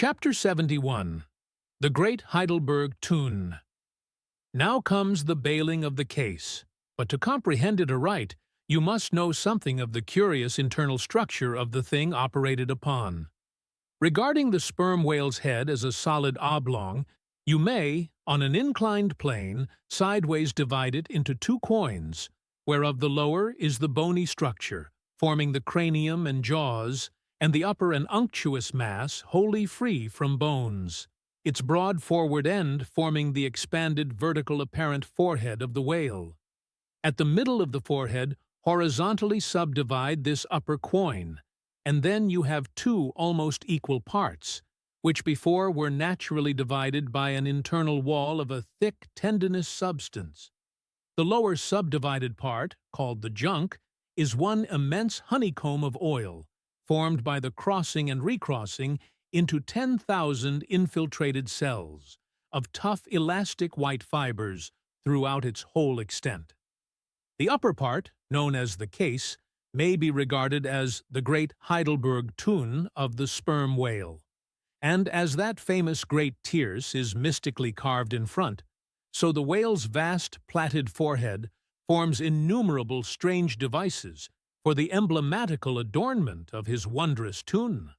Chapter 71. The Great Heidelburgh Tun. Now comes the bailing of the case, but to comprehend it aright, you must know something of the curious internal structure of the thing operated upon. Regarding the sperm whale's head as a solid oblong, you may, on an inclined plane, sideways divide it into two quoins, whereof the lower is the bony structure, forming the cranium and jaws, and the upper an unctuous mass wholly free from bones, its broad forward end forming the expanded vertical apparent forehead of the whale. At the middle of the forehead, horizontally subdivide this upper quoin, and then you have two almost equal parts, which before were naturally divided by an internal wall of a thick tendinous substance. The lower subdivided part, called the junk, is one immense honeycomb of oil, formed by the crossing and recrossing into 10,000 infiltrated cells of tough elastic white fibers throughout its whole extent. The upper part, known as the case, may be regarded as the Great Heidelburgh Tun of the sperm whale, and as that famous great tierce is mystically carved in front, so the whale's vast plaited forehead forms innumerable strange devices for the emblematical adornment of his wondrous tun.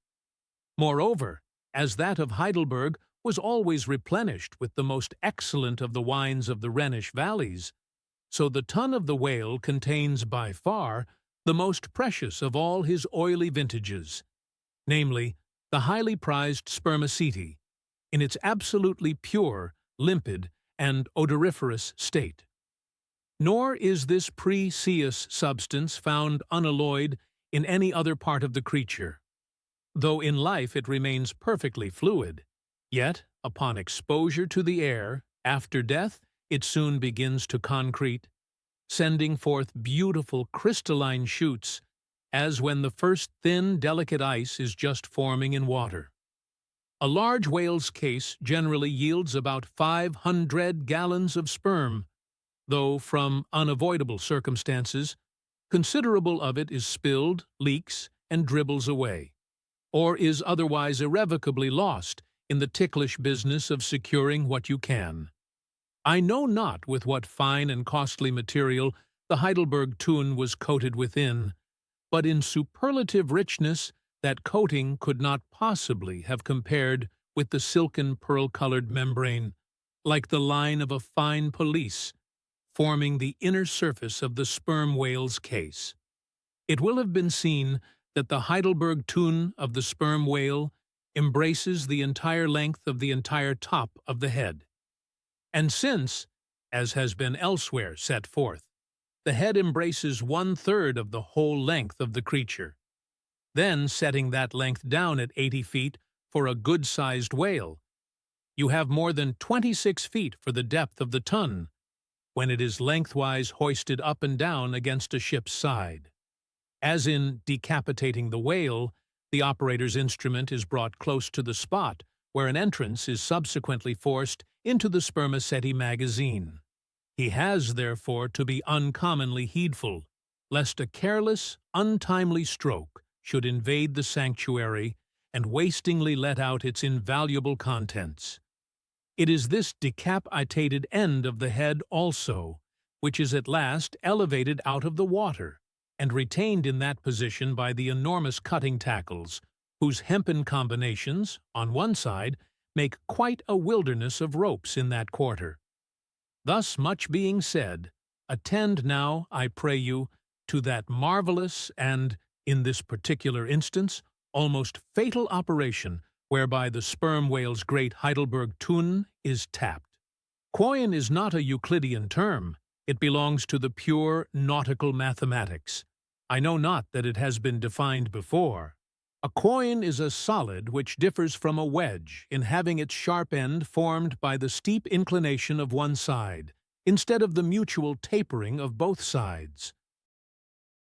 Moreover, as that of Heidelberg was always replenished with the most excellent of the wines of the Rhenish valleys, so the tun of the whale contains by far the most precious of all his oily vintages, namely, the highly prized spermaceti, in its absolutely pure, limpid, and odoriferous state. Nor is this pre-seous substance found unalloyed in any other part of the creature. Though in life it remains perfectly fluid, yet, upon exposure to the air, after death, it soon begins to concrete, sending forth beautiful crystalline shoots, as when the first thin, delicate ice is just forming in water. A large whale's case generally yields about 500 gallons of sperm, though from unavoidable circumstances, considerable of it is spilled, leaks, and dribbles away, or is otherwise irrevocably lost in the ticklish business of securing what you can. I know not with what fine and costly material the Heidelberg Tun was coated within, but in superlative richness that coating could not possibly have compared with the silken pearl-colored membrane, like the line of a fine pelisse, forming the inner surface of the sperm whale's case. It will have been seen that the Heidelberg Tun of the sperm whale embraces the entire length of the entire top of the head. And since, as has been elsewhere set forth, the head embraces 1/3 of the whole length of the creature, then setting that length down at 80 feet for a good-sized whale, you have more than 26 feet for the depth of the tun, when it is lengthwise hoisted up and down against a ship's side. As in decapitating the whale, the operator's instrument is brought close to the spot where an entrance is subsequently forced into the spermaceti magazine. He has, therefore, to be uncommonly heedful, lest a careless, untimely stroke should invade the sanctuary and wastingly let out its invaluable contents. It is this decapitated end of the head also, which is at last elevated out of the water, and retained in that position by the enormous cutting tackles, whose hempen combinations, on one side, make quite a wilderness of ropes in that quarter. Thus much being said, attend now, I pray you, to that marvelous and, in this particular instance, almost fatal operation whereby the sperm whale's Great Heidelburgh Tun is tapped. Quoin is not a Euclidean term, it belongs to the pure nautical mathematics. I know not that it has been defined before. A quoin is a solid which differs from a wedge in having its sharp end formed by the steep inclination of one side, instead of the mutual tapering of both sides.